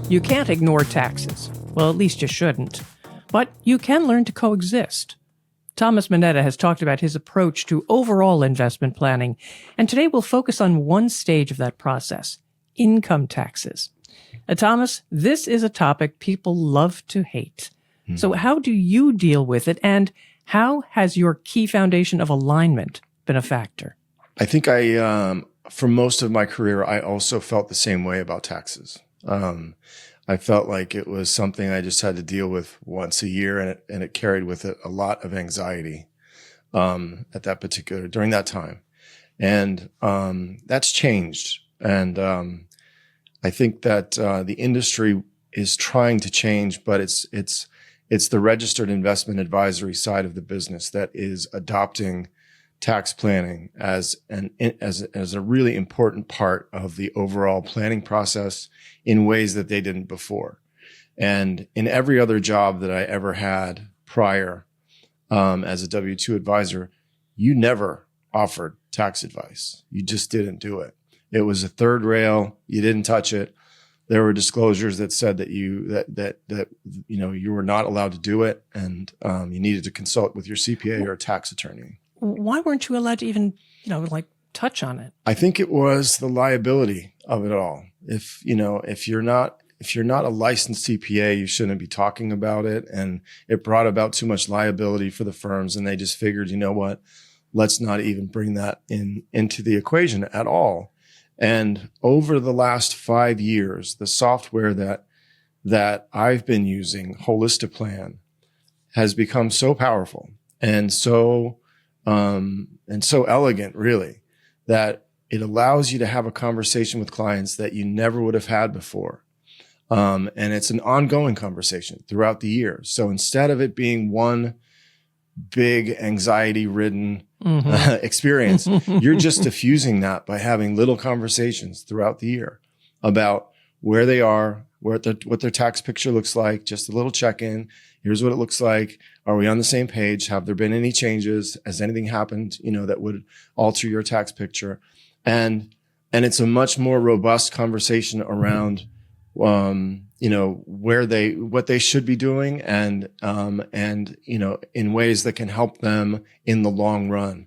You can't ignore taxes. Well, at least you shouldn't. But you can learn to coexist. Thomas Manetta has talked about his approach to overall investment planning, and today we'll focus on one stage of that process, income taxes. Thomas, this is a topic people love to hate. So how do you deal with it, and how has your key foundation of alignment been a factor? I think for most of my career, I also felt the same way about taxes. I felt like it was something I just had to deal with once a year, and it carried with it a lot of anxiety during that time. And that's changed. And I think that the industry is trying to change, but it's the registered investment advisory side of the business that is adopting tax planning as a really important part of the overall planning process in ways that they didn't before. And in every other job that I ever had prior, as a W-2 advisor, you never offered tax advice. You just didn't do it. It was a third rail. You didn't touch it. There were disclosures that said that you were not allowed to do it, and you needed to consult with your CPA or a tax attorney. Why weren't you allowed to even, touch on it? I think it was the liability of it all. If you're not a licensed CPA, you shouldn't be talking about it. And it brought about too much liability for the firms. And they just figured, you know what, let's not even bring that into the equation at all. And over the last 5 years, the software that I've been using, Holistiplan, has become so powerful and so elegant, really, that it allows you to have a conversation with clients that you never would have had before. And it's an ongoing conversation throughout the year. So instead of it being one big anxiety-ridden experience, you're just diffusing that by having little conversations throughout the year about where they are, what their tax picture looks like, just a little check-in. Here's what it looks like. Are we on the same page? Have there been any changes? Has anything happened, that would alter your tax picture? And it's a much more robust conversation around, what they should be doing and in ways that can help them in the long run.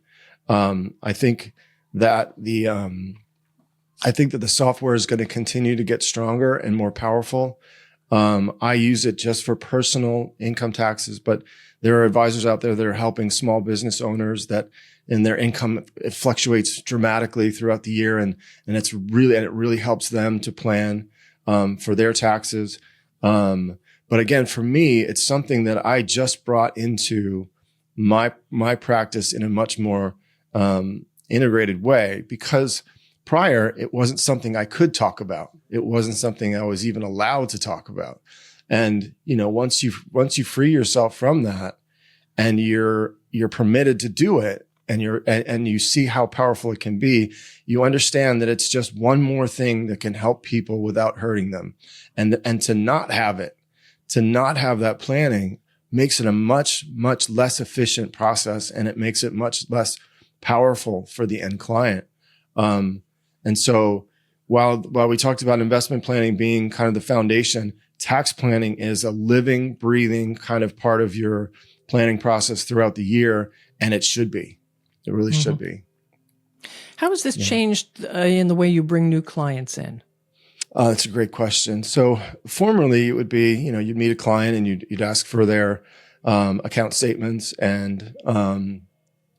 I think that the software is going to continue to get stronger and more powerful. I use it just for personal income taxes, but there are advisors out there that are helping small business owners that in their income, it fluctuates dramatically throughout the year. And it really helps them to plan, for their taxes. But again, for me, it's something that I just brought into my practice in a much more, integrated way, because prior, it wasn't something I could talk about. It wasn't something I was even allowed to talk about. And, once you free yourself from that and you're permitted to do it and you see how powerful it can be, you understand that it's just one more thing that can help people without hurting them. And to not have that planning makes it a much, much less efficient process, and it makes it much less powerful for the end client. And so while we talked about investment planning being kind of the foundation, tax planning is a living, breathing kind of part of your planning process throughout the year. And it should be. It really should be. How has this changed in the way you bring new clients in? That's a great question. So formerly it would be, you'd meet a client and you'd ask for their account statements and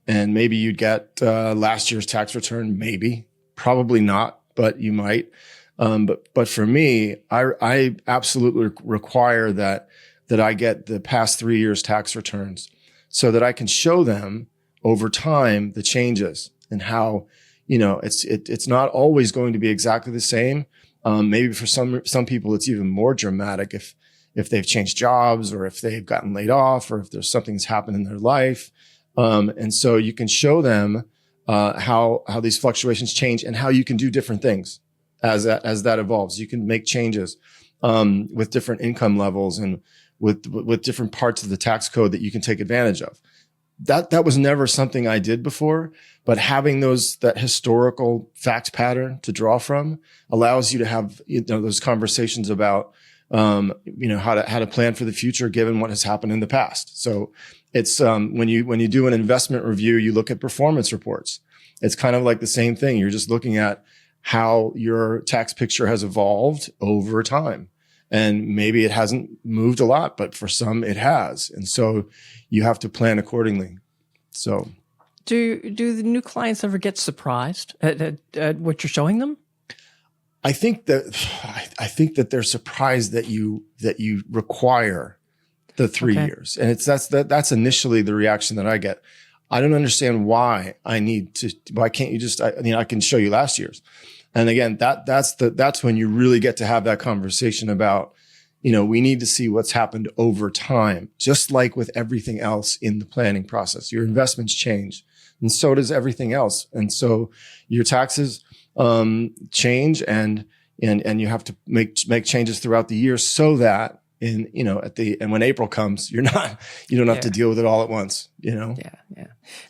maybe you'd get last year's tax return, maybe. Probably not, but you might. But for me, I absolutely require that I get the past 3 years tax returns so that I can show them over time the changes and how, it's not always going to be exactly the same. Maybe for some people, it's even more dramatic if they've changed jobs or if they've gotten laid off or if there's something that's happened in their life. And so you can show them how these fluctuations change and how you can do different things as that evolves. You can make changes with different income levels and with different parts of the tax code that you can take advantage of. That was never something I did before, but having that historical fact pattern to draw from allows you to have those conversations about how to plan for the future given what has happened in the past. So it's when you do an investment review, you look at performance reports. It's kind of like the same thing. You're just looking at how your tax picture has evolved over time. And maybe it hasn't moved a lot, but for some it has. And so you have to plan accordingly. So do the new clients ever get surprised at what you're showing them? I think that they're surprised that you require the 3 years. And that's initially the reaction that I get. I don't understand why why can't you just, I can show you last year's. And again, that's when you really get to have that conversation about, we need to see what's happened over time, just like with everything else in the planning process. Your investments change, and so does everything else. And so your taxes change, and you have to make changes throughout the year so that when April comes, you don't have to deal with it all at once, Yeah.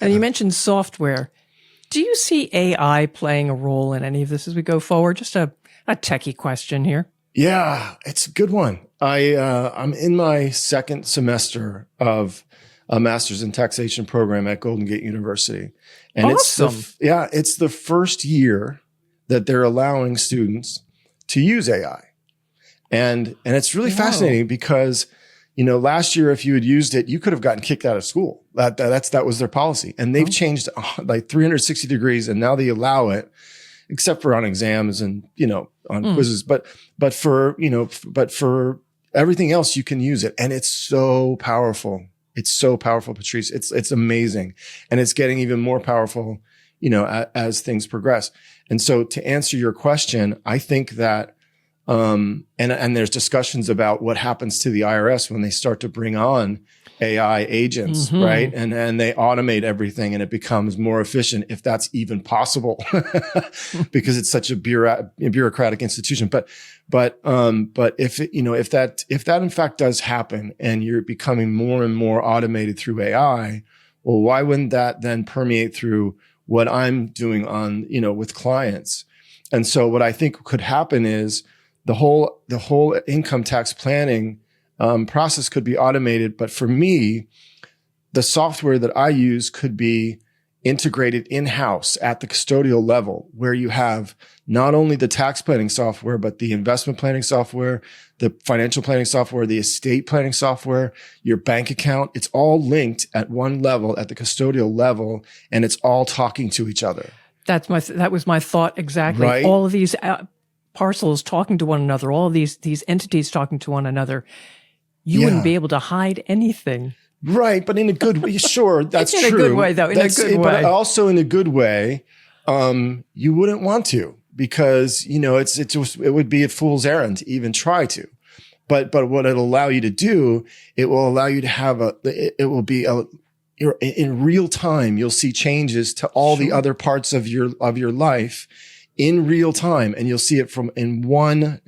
And you mentioned software. Do you see AI playing a role in any of this as we go forward? Just a techie question here. Yeah, it's a good one. I'm in my second semester of a master's in taxation program at Golden Gate University. And awesome. It's the first year that they're allowing students to use AI. And it's really fascinating because, last year, if you had used it, you could have gotten kicked out of school. That was their policy. And they've changed like 360 degrees, and now they allow it, except for on exams and, on quizzes. But for everything else, you can use it. And it's so powerful. It's so powerful, Patrice. It's amazing. And it's getting even more powerful, as things progress. And so to answer your question, I think that, and there's discussions about what happens to the IRS when they start to bring on AI agents, right? And they automate everything and it becomes more efficient, if that's even possible, because it's such a bureaucratic institution. But if that in fact does happen and you're becoming more and more automated through AI, well, why wouldn't that then permeate through what I'm doing on, with clients? And so what I think could happen is the whole income tax planning process could be automated. But for me, the software that I use could be integrated in-house at the custodial level, where you have not only the tax planning software, but the investment planning software, the financial planning software, the estate planning software, your bank account. It's all linked at one level, at the custodial level, and it's all talking to each other. That was my thought exactly. Right? All of these parcels talking to one another, all of these entities talking to one another. You wouldn't be able to hide anything. Right, but in a good way. Sure, that's true. In a good way, though. In a good way. But also in a good way, you wouldn't want to, because it would be a fool's errand to even try to. But what it'll allow you to do, it will allow you to have in real time. You'll see changes to all the other parts of your life in real time, and you'll see it on one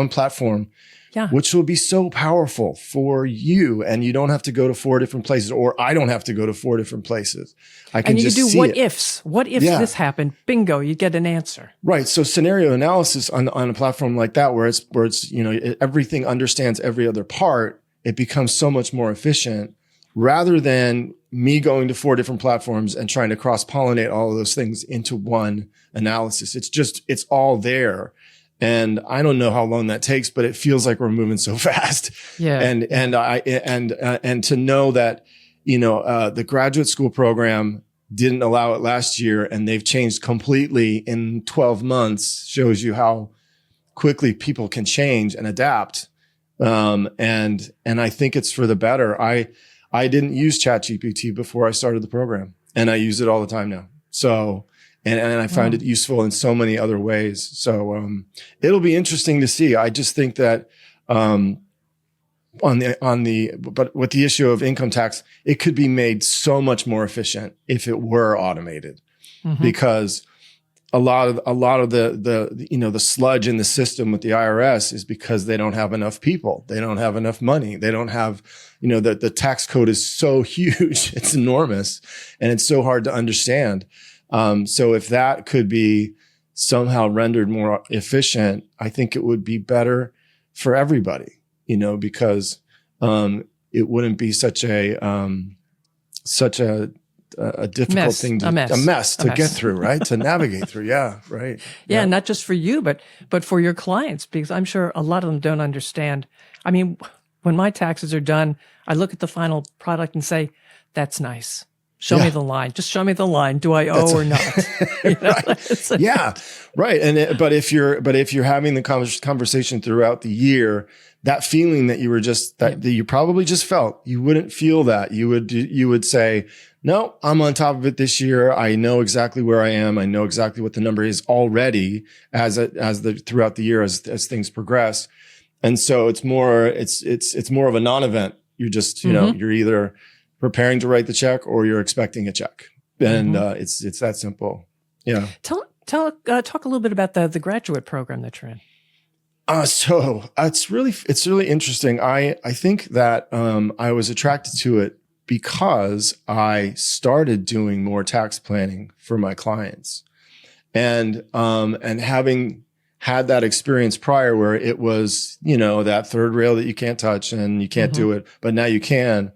platform. Yeah. Which will be so powerful for you, and you don't have to go to 4 different places, or I don't have to go to 4 different places. I can just see it. And you can do what ifs. What if this happened? Bingo, you get an answer. Right. So scenario analysis on a platform like that, where it's everything understands every other part, it becomes so much more efficient, rather than me going to 4 different platforms and trying to cross-pollinate all of those things into one analysis. It's all there. And I don't know how long that takes, but it feels like we're moving so fast. Yeah. And to know that, the graduate school program didn't allow it last year, and they've changed completely in 12 months, shows you how quickly people can change and adapt. And I think it's for the better. I didn't use ChatGPT before I started the program, and I use it all the time now. So, and I find it useful in so many other ways. So, it'll be interesting to see. I just think that, but with the issue of income tax, it could be made so much more efficient if it were automated, because a lot of the sludge in the system with the IRS is because they don't have enough people. They don't have enough money. They don't have, the tax code is so huge. It's enormous, and it's so hard to understand. So if that could be somehow rendered more efficient, I think it would be better for everybody, because it wouldn't be such a difficult thing a mess to get through, right? To navigate through. Yeah. Right. Yeah. Not just for you, but for your clients, because I'm sure a lot of them don't understand. I mean, when my taxes are done, I look at the final product and say, that's nice. Show me the line. Just show me the line. Do I owe or not? Right. Yeah. Right. But if you're having the conversation throughout the year, that feeling that you were that you probably just felt, you wouldn't feel that. You would say, no, I'm on top of it this year. I know exactly where I am. I know exactly what the number is already throughout the year as things progress. And so it's more of a non-event. You're just, you're either preparing to write the check or you're expecting a check. And, it's that simple. Yeah. Talk a little bit about the graduate program that you're in. So it's really interesting. I think that, I was attracted to it because I started doing more tax planning for my clients, and having had that experience prior where it was, that third rail that you can't touch and you can't do it, but now you can.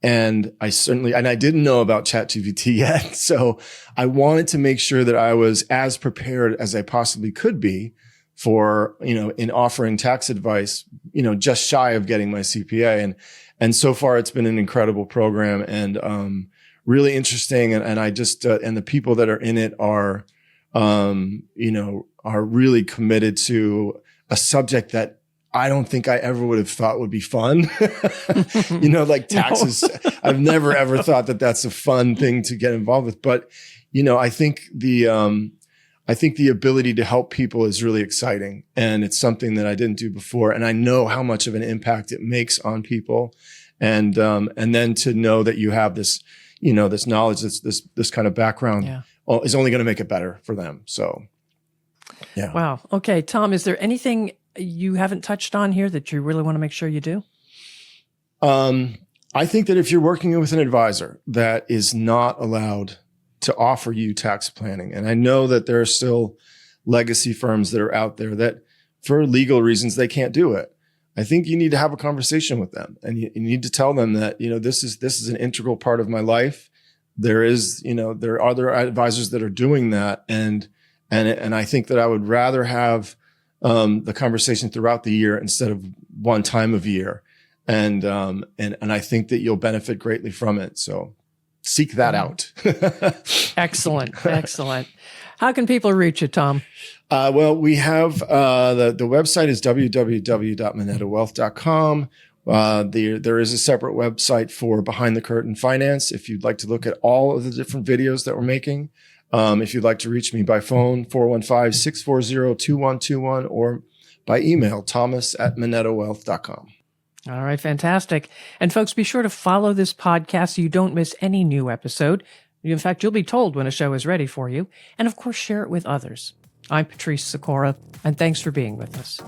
And I didn't know about ChatGPT yet. So I wanted to make sure that I was as prepared as I possibly could be for, in offering tax advice, just shy of getting my CPA. And so far it's been an incredible program and, really interesting. And I just, and the people that are in it are really committed to a subject that I don't think I ever would have thought would be fun. Like taxes. No. I've never, ever thought that that's a fun thing to get involved with. But, I think the ability to help people is really exciting. And it's something that I didn't do before. And I know how much of an impact it makes on people. And then to know that you have this, this knowledge, this kind of background is only going to make it better for them. So, yeah. Wow. Okay. Tom, is there anything you haven't touched on here that you really want to make sure you do? I think that if you're working with an advisor that is not allowed to offer you tax planning, and I know that there are still legacy firms that are out there that for legal reasons, they can't do it. I think you need to have a conversation with them and you need to tell them that, this is an integral part of my life. There are other advisors that are doing that. And I think that I would rather have the conversation throughout the year instead of one time of year. And I think that you'll benefit greatly from it. So seek that out. Excellent. How can people reach you, Tom? Well, we have, the website is www.manettawealth.com. There is a separate website for Behind the Curtain Finance. If you'd like to look at all of the different videos that we're making. If you'd like to reach me by phone, 415-640-2121, or by email, thomas@manettawealth.com. All right, fantastic. And folks, be sure to follow this podcast so you don't miss any new episode. In fact, you'll be told when a show is ready for you. And of course, share it with others. I'm Patrice Sikora, and thanks for being with us.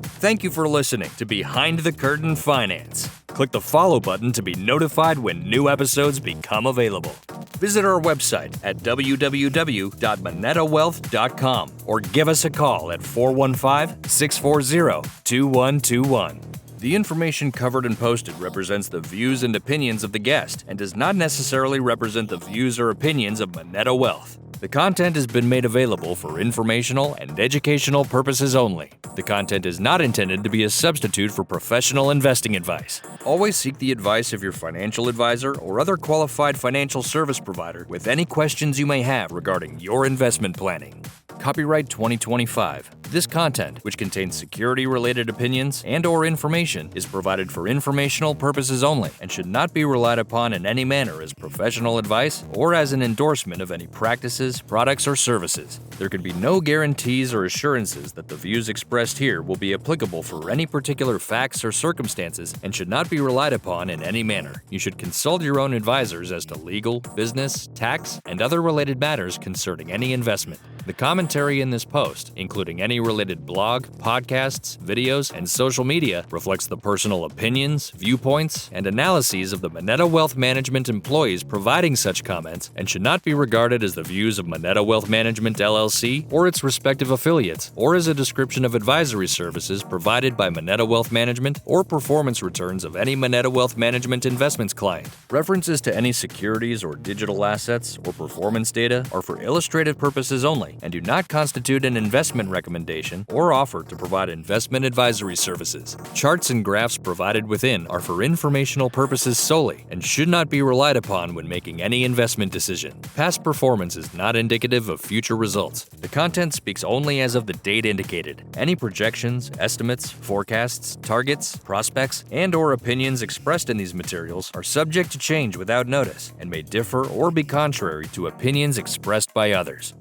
Thank you for listening to Behind the Curtain Finance. Click the follow button to be notified when new episodes become available. Visit our website at www.manettawealth.com or give us a call at 415-640-2121. The information covered and posted represents the views and opinions of the guest and does not necessarily represent the views or opinions of Manetta Wealth. The content has been made available for informational and educational purposes only. The content is not intended to be a substitute for professional investing advice. Always seek the advice of your financial advisor or other qualified financial service provider with any questions you may have regarding your investment planning. Copyright 2025. This content, which contains security-related opinions and/or information, is provided for informational purposes only and should not be relied upon in any manner as professional advice or as an endorsement of any practices, products, or services. There can be no guarantees or assurances that the views expressed here will be applicable for any particular facts or circumstances and should not be relied upon in any manner. You should consult your own advisors as to legal, business, tax, and other related matters concerning any investment. The commentary in this post, including any related blog, podcasts, videos, and social media, reflects the personal opinions, viewpoints, and analyses of the Manetta Wealth Management employees providing such comments and should not be regarded as the views of Manetta Wealth Management LLC or its respective affiliates, or as a description of advisory services provided by Manetta Wealth Management or performance returns of any Manetta Wealth Management investments client. References to any securities or digital assets or performance data are for illustrative purposes only and do not constitute an investment recommendation or offer to provide investment advisory services. Charts and graphs provided within are for informational purposes solely and should not be relied upon when making any investment decision. Past performance is not indicative of future results. The content speaks only as of the date indicated. Any projections, estimates, forecasts, targets, prospects, and/or opinions expressed in these materials are subject to change without notice and may differ or be contrary to opinions expressed by others.